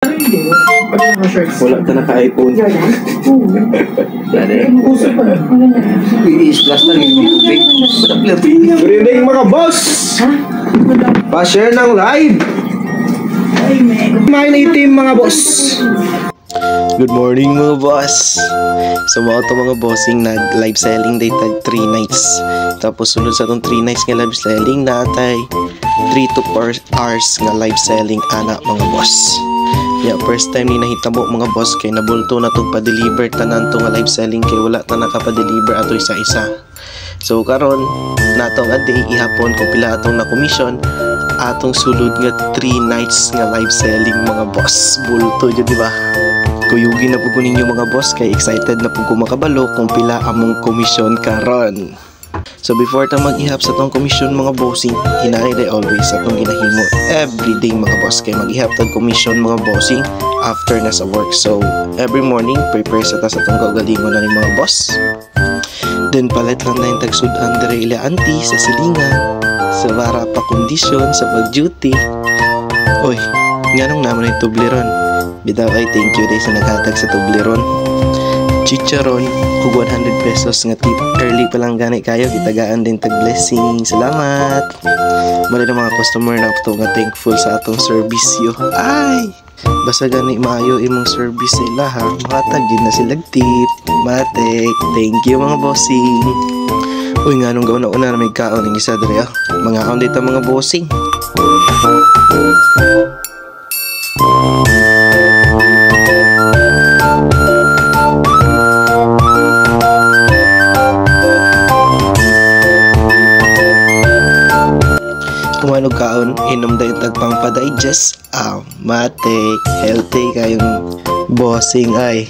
Wala ka naka-iPhone. Good evening mga boss! Pa-share ng live! Main itim mga boss! Good morning mga boss. So mga ito mga bossing nag-live selling day tag 3 nights. Tapos sunod sa itong 3 nights nga live selling natay 3 to 4 hours nga live selling ana mga boss. Yeah, first time ni nahitabo mga boss kay nabulto na itong pa-deliver tanan to nga live selling kay wala ta nakapa-deliver ato isa-isa. So karon natong a day ihapon kung pila atong na commission atong sulod nga 3 nights nga live selling mga boss. Bulto jud di ba? Kuyugi na po ninyo mga boss kay excited na po ko makabalo kung pila among komisyon karon. So before ta mag-ihap sa tong komisyon mga bossing, hinaay day always sa tong ginahimo everyday mga boss kay mag-ihap tag komisyon mga bossing after na sa work. So every morning prepare sa ta sa tong kaugalingon na ni mga boss. Then palit lang tayong tagsudan dire ila auntie sa silingan, sa bara pa kondisyon sa pag-duty. Oy, nganong naman yung tubleron. Bitaw ay thank you day sa naghatag sa tubleron. Chicharon ug 100 pesos nga tip. Early pa lang gani kayo gitagaan din tag blessing. Salamat. Mali na mga customer na to nga thankful sa atong service yo. Ay, basta gani maayo imong service sila ha. Makatag din na sila tip. Matek, thank you mga bossing. Uy nga nung gawin na una na may kaon ng isa dere ah. Mga kaon dito mga bossing. Kumanog kaon, inom dahil tagpang pa-digest. Mate, healthy kayong bossing ay.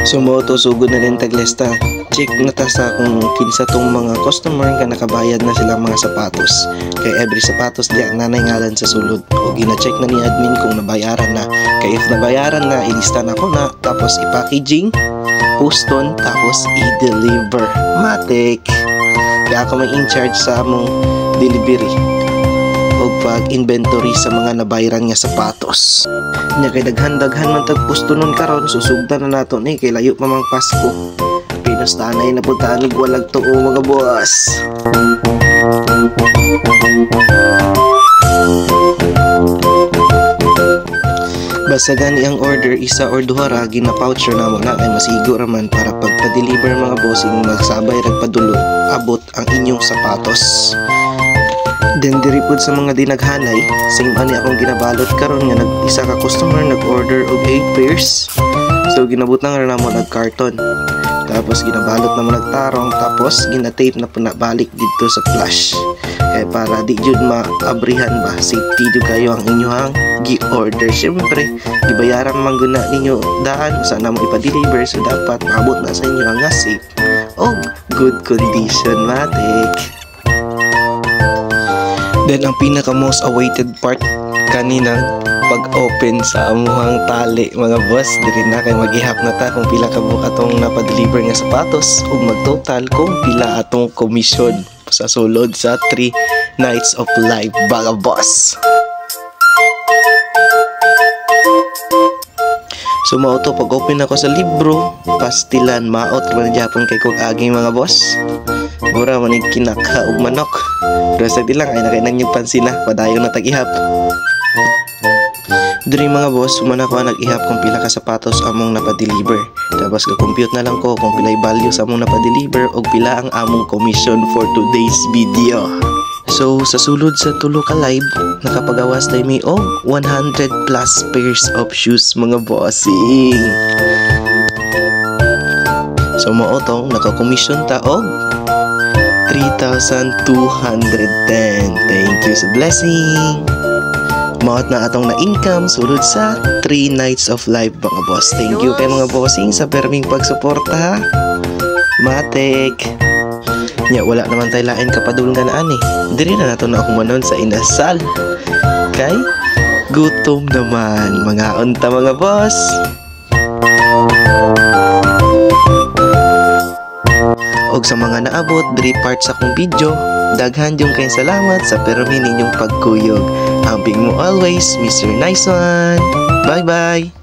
Sumoto, sugod na rin taglesta. Check na ta sa kung kinsa tong mga customer nga nakabayad na silang mga sapatos. Kay every sapatos diya nanay ngalan sa sulod. O gina-check na ni admin kung nabayaran na. Kay if nabayaran na, ilista na ko na. Tapos i-packaging, poston, tapos i-deliver. Matik! Kaya ako may in-charge sa among delivery o pag-inventory sa mga nabayaran nga sapatos. Nya kay daghan-daghan man tagpusto nun karon susugdan na nato ni kay layo pa mang Pasko. Pinustanay na puntaan ug walag tuo mga boss. Basta gani ang order isa or duha ra gina-voucher na mo na kay masigo raman para pagpa-deliver mga bossing magsabay rag padulong abot ang inyong sapatos. Then diripod sa mga dinaghanay, same ani akong ginabalot karon nga nag-isa ka customer nag-order og 8 pairs. So ginabot na nga namo nag-carton. Tapos ginabalot na mo nagtarong tapos gina-tape na punabalik dito sa flash. Kaya para di jud maabrihan ba, safety jud kayo ang inyong gi-order. Syempre, gibayaran man guna ninyo daan sa namo ipa-deliver so dapat maabot na sa inyo ang safe og good condition matik. Then ang pinaka most awaited part kaninang pag-open sa amuhang tali mga boss. Diri na kay mag-ihap na ta kung pila ka buok atong napa-deliver nga sapatos ug mag-total kung pila atong komisyon sa sulod sa 3 nights of live mga boss. So mao to pag-open ako sa libro, pastilan maot man gyapon kay kog aging mga boss. Mura man ig kinaka og manok. Pero sa dilang ay nakainan yung pansina, padayon na tag-ihap. Diri mga boss, sumana ko nag-ihap kung pila ka sapatos among napa-deliver. Tapos ka-compute na lang ko kung pila'y value sa among napa-deliver o pila ang among commission for today's video. So sa sulod sa tulo ka live, nakapagawas tayo may 100 plus pairs of shoes mga bossing. So mao tong naka-commission ta og 3,210. Thank you sa blessing. Maot na atong na income sulod sa 3 nights of live mga boss. Thank you kay mga bossing sa perming pagsuporta ha. Matik. Nya wala naman tayo lain kapadulungan ani. Diri na nato na humanon sa inasal. Kay gutom naman mga unta mga boss. Og sa mga naabot, 3 parts akong video, Daghan yung kay salamat sa permi ninyong pagkuyog. Ambing mo always, Mr. Nice One. Bye-bye!